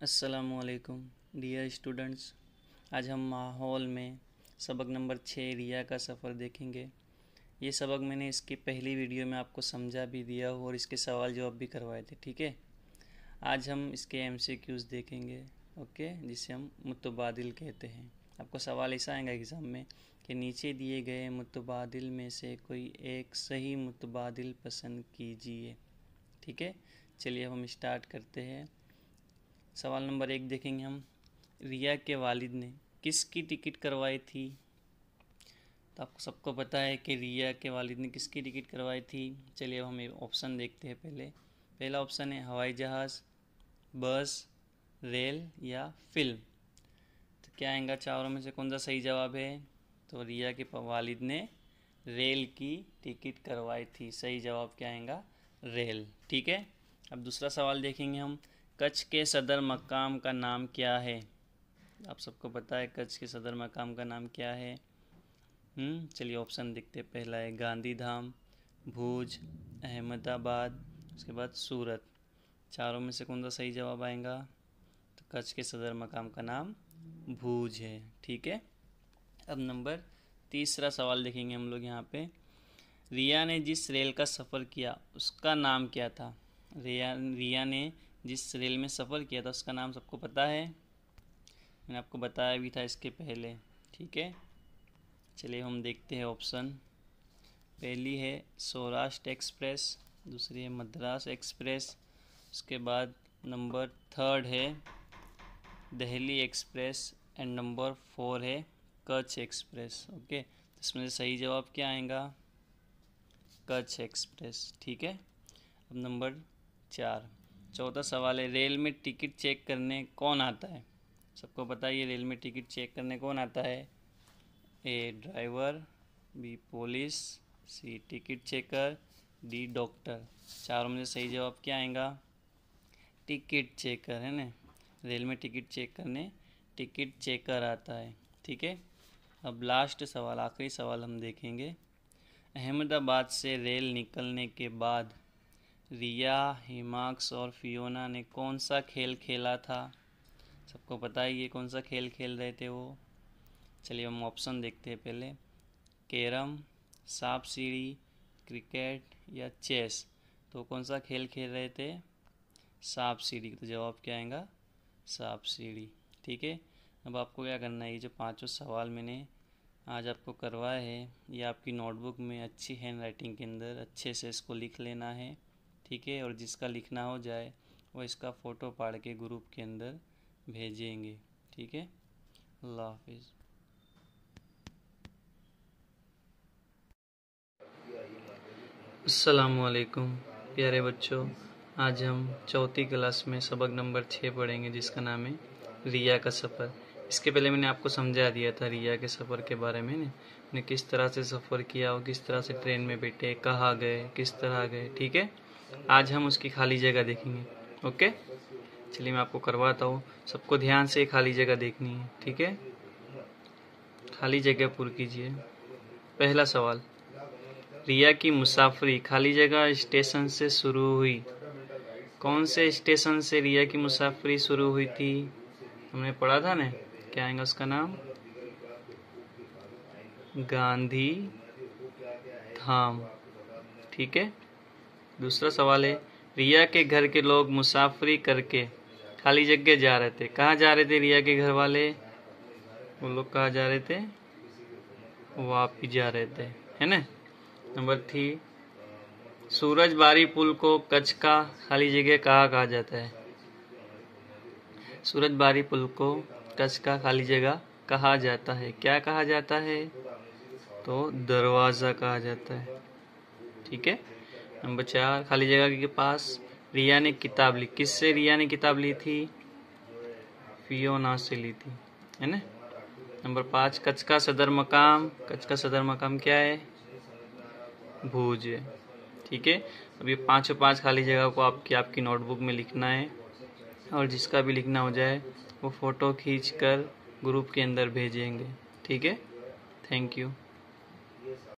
अस्सलामुअलैकुम dear students. आज हम माहौल में सबक नंबर 6 रिया का सफ़र देखेंगे। ये सबक मैंने इसकी पहली वीडियो में आपको समझा भी दिया हो और इसके सवाल जवाब भी करवाए थे। ठीक है, आज हम इसके MCQs देखेंगे, ओके, जिसे हम मुतबादिल कहते हैं। आपको सवाल ऐसा आएगा एग्ज़ाम में कि नीचे दिए गए मुतबादिल में से कोई एक सही मुतबादिल पसंद कीजिए। ठीक है, चलिए अब हम स्टार्ट करते हैं। सवाल नंबर 1 देखेंगे हम। रिया के वालिद ने किसकी टिकट करवाई थी? तो आपको सबको पता है कि रिया के वालिद ने किसकी टिकट करवाई थी। चलिए अब हम ऑप्शन देखते हैं। पहला ऑप्शन है हवाई जहाज़, बस, रेल या फिल्म। तो क्या आएगा चारों में से कौन सा सही जवाब है? तो रिया के वालिद ने रेल की टिकट करवाई थी। सही जवाब क्या आएगा? रेल। ठीक है, अब दूसरा सवाल देखेंगे हम। कच्छ के सदर मकाम का नाम क्या है? आप सबको पता है कच्छ के सदर मकाम का नाम क्या है। चलिए ऑप्शन देखते हैं। पहला है गांधी धाम, भूज, अहमदाबाद, उसके बाद सूरत। चारों में से कौन सा सही जवाब आएगा? तो कच्छ के सदर मकाम का नाम भूज है। ठीक है, अब तीसरा सवाल देखेंगे हम लोग यहाँ पे। रिया ने जिस रेल का सफ़र किया उसका नाम क्या था? रिया ने जिस रेल में सफ़र किया था उसका नाम सबको पता है, मैंने आपको बताया भी था इसके पहले। ठीक है, चलिए हम देखते हैं ऑप्शन। पहली है सौराष्ट्र एक्सप्रेस, दूसरी है मद्रास एक्सप्रेस, उसके बाद नंबर 3 है दिल्ली एक्सप्रेस एंड नंबर 4 है कच्छ एक्सप्रेस। ओके, तो इसमें से सही जवाब क्या आएगा? कच्छ एक्सप्रेस। ठीक है, अब नंबर 4 चौथा सवाल है रेल में टिकट चेक करने कौन आता है? सबको पता है ये रेल में टिकट चेक करने कौन आता है? ए ड्राइवर, बी पुलिस, सी टिकट चेकर, डी डॉक्टर। चारों में से सही जवाब क्या आएगा? टिकट चेकर है ना। रेल में टिकट चेक करने टिकट चेकर आता है। ठीक है, अब लास्ट सवाल, आखिरी सवाल हम देखेंगे। अहमदाबाद से रेल निकलने के बाद रिया, हिमाक्स और फियोना ने कौन सा खेल खेला था? सबको पता है ये कौन सा खेल खेल रहे थे वो। चलिए हम ऑप्शन देखते हैं। पहले कैरम, सांप सीढ़ी, क्रिकेट या चेस। तो कौन सा खेल खेल रहे थे? सांप सीढ़ी। तो जवाब क्या आएगा? सांप सीढ़ी। ठीक है, अब आपको क्या करना है, ये जो 5 सवाल मैंने आज आपको करवाए हैं ये आपकी नोटबुक में अच्छी हैंड राइटिंग के अंदर अच्छे से इसको लिख लेना है। ठीक है, और जिसका लिखना हो जाए वो इसका फ़ोटो पाड़ के ग्रुप के अंदर भेजेंगे। ठीक है, अल्लाह हाफिज़। अस्सलामुअलैकुम प्यारे बच्चों, आज हम चौथी क्लास में सबक नंबर 6 पढ़ेंगे जिसका नाम है रिया का सफ़र। इसके पहले मैंने आपको समझा दिया था रिया के सफ़र के बारे में ने किस तरह से सफ़र किया और किस तरह से ट्रेन में बैठे, कहाँ गए, किस तरह गए। ठीक है, आज हम उसकी खाली जगह देखेंगे। ओके, चलिए मैं आपको करवाता हूँ। सबको ध्यान से खाली जगह देखनी है। ठीक है, खाली जगह पूरी कीजिए। पहला सवाल, रिया की मुसाफरी खाली जगह स्टेशन से शुरू हुई। कौन से स्टेशन से रिया की मुसाफरी शुरू हुई थी? हमने पढ़ा था ना, क्या आएगा उसका नाम? गांधी धाम। ठीक है, दूसरा सवाल है रिया के घर के लोग मुसाफरी करके खाली जगह जा रहे थे। कहाँ जा रहे थे रिया के घर वाले? वो लोग कहाँ जा रहे थे? वापी जा रहे थे, है ना। नंबर 3, सूरजबारी पुल को कच्छ का खाली जगह कहा जाता है? सूरजबारी पुल को कच्छ का खाली जगह कहा जाता है। क्या कहा जाता है? तो दरवाज़ा कहा जाता है। ठीक है, नंबर 4, खाली जगह के पास रिया ने किताब ली। किससे रिया ने किताब ली थी? फियोना से ली थी, है ना। नंबर 5, कच्छ का सदर मकाम। कच्छ का सदर मकाम क्या है? भूज है। ठीक है, अब ये 5 खाली जगह को आपकी नोटबुक में लिखना है और जिसका भी लिखना हो जाए वो फ़ोटो खींचकर ग्रुप के अंदर भेजेंगे। ठीक है, थैंक यू।